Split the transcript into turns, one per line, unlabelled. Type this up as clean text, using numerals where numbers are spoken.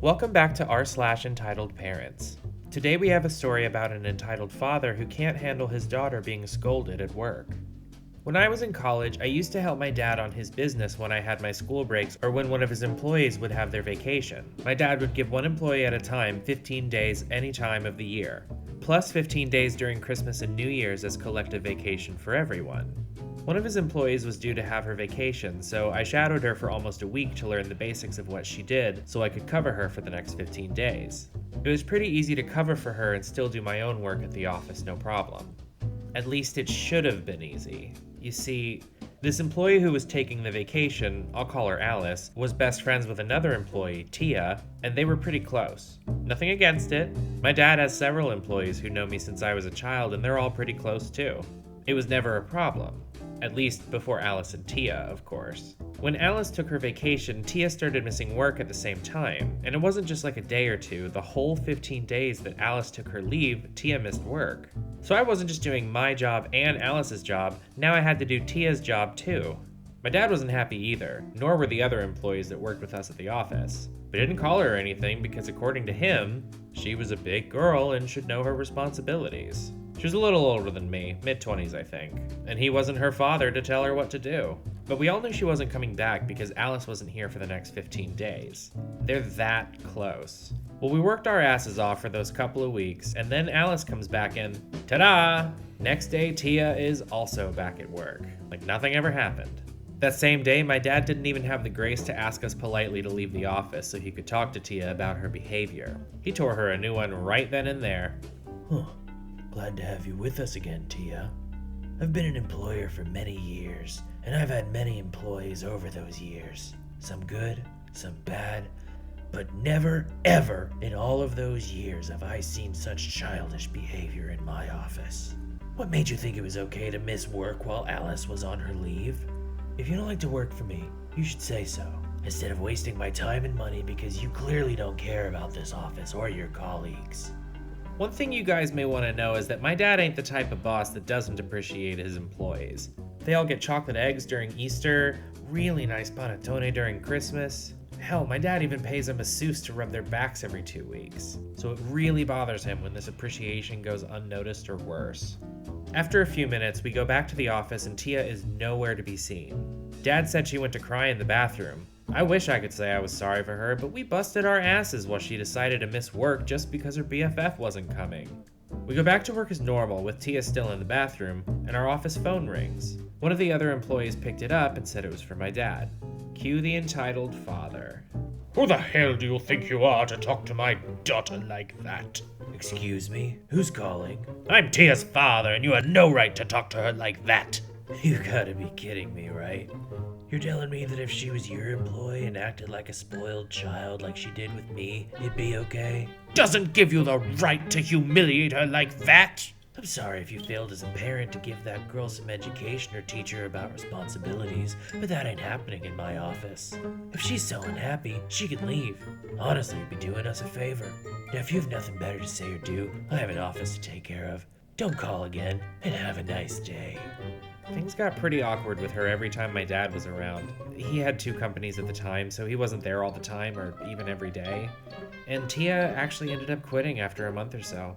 Welcome back to r/entitled parents. Today we have a story about an entitled father who can't handle his daughter being scolded at work. When I was in college, I used to help my dad on his business when I had my school breaks or when one of his employees would have their vacation. My dad would give one employee at a time 15 days any time of the year, plus 15 days during Christmas and New Year's as collective vacation for everyone. One of his employees was due to have her vacation, so I shadowed her for almost a week to learn the basics of what she did so I could cover her for the next 15 days. It was pretty easy to cover for her and still do my own work at the office, no problem. At least it should have been easy. You see, this employee who was taking the vacation, I'll call her Alice, was best friends with another employee, Tia, and they were pretty close. Nothing against it. My dad has several employees who know me since I was a child, and they're all pretty close too. It was never a problem. At least before Alice and Tia, of course. When Alice took her vacation, Tia started missing work at the same time, and it wasn't just like a day or two. The whole 15 days that Alice took her leave, Tia missed work. So I wasn't just doing my job and Alice's job, now I had to do Tia's job too. My dad wasn't happy either, nor were the other employees that worked with us at the office. We didn't call her or anything because according to him, she was a big girl and should know her responsibilities. She was a little older than me, mid-20s I think, and he wasn't her father to tell her what to do. But we all knew she wasn't coming back because Alice wasn't here for the next 15 days. They're that close. Well, we worked our asses off for those couple of weeks, and then Alice comes back and ta-da! Next day, Tia is also back at work, like nothing ever happened. That same day, my dad didn't even have the grace to ask us politely to leave the office so he could talk to Tia about her behavior. He tore her a new one right then and there.
Glad to have you with us again, Tia. I've been an employer for many years, and I've had many employees over those years. Some good, some bad, but never, ever in all of those years have I seen such childish behavior in my office. What made you think it was okay to miss work while Alice was on her leave? If you don't like to work for me, you should say so, instead of wasting my time and money because you clearly don't care about this office or your colleagues.
One thing you guys may want to know is that my dad ain't the type of boss that doesn't appreciate his employees. They all get chocolate eggs during Easter, really nice panettone during Christmas. Hell, my dad even pays a masseuse to rub their backs every 2 weeks. So it really bothers him when this appreciation goes unnoticed or worse. After a few minutes, we go back to the office and Tia is nowhere to be seen. Dad said she went to cry in the bathroom. I wish I could say I was sorry for her, but we busted our asses while she decided to miss work just because her BFF wasn't coming. We go back to work as normal with Tia still in the bathroom, and our office phone rings. One of the other employees picked it up and said it was for my dad. Cue the entitled father.
Who the hell do you think you are to talk to my daughter like that?
Excuse me? Who's calling?
I'm Tia's father, and you had no right to talk to her like that.
You gotta be kidding me, right? You're telling me that if she was your employee and acted like a spoiled child like she did with me, it'd be okay?
Doesn't give you the right to humiliate her like that.
I'm sorry if you failed as a parent to give that girl some education or teach her about responsibilities, but that ain't happening in my office. If she's so unhappy, she can leave. Honestly, you'd be doing us a favor. Now, if you have nothing better to say or do, I have an office to take care of. Don't call again, and have a nice day.
Things got pretty awkward with her every time my dad was around. He had 2 companies at the time, so he wasn't there all the time or even every day. And Tia actually ended up quitting after a month or so.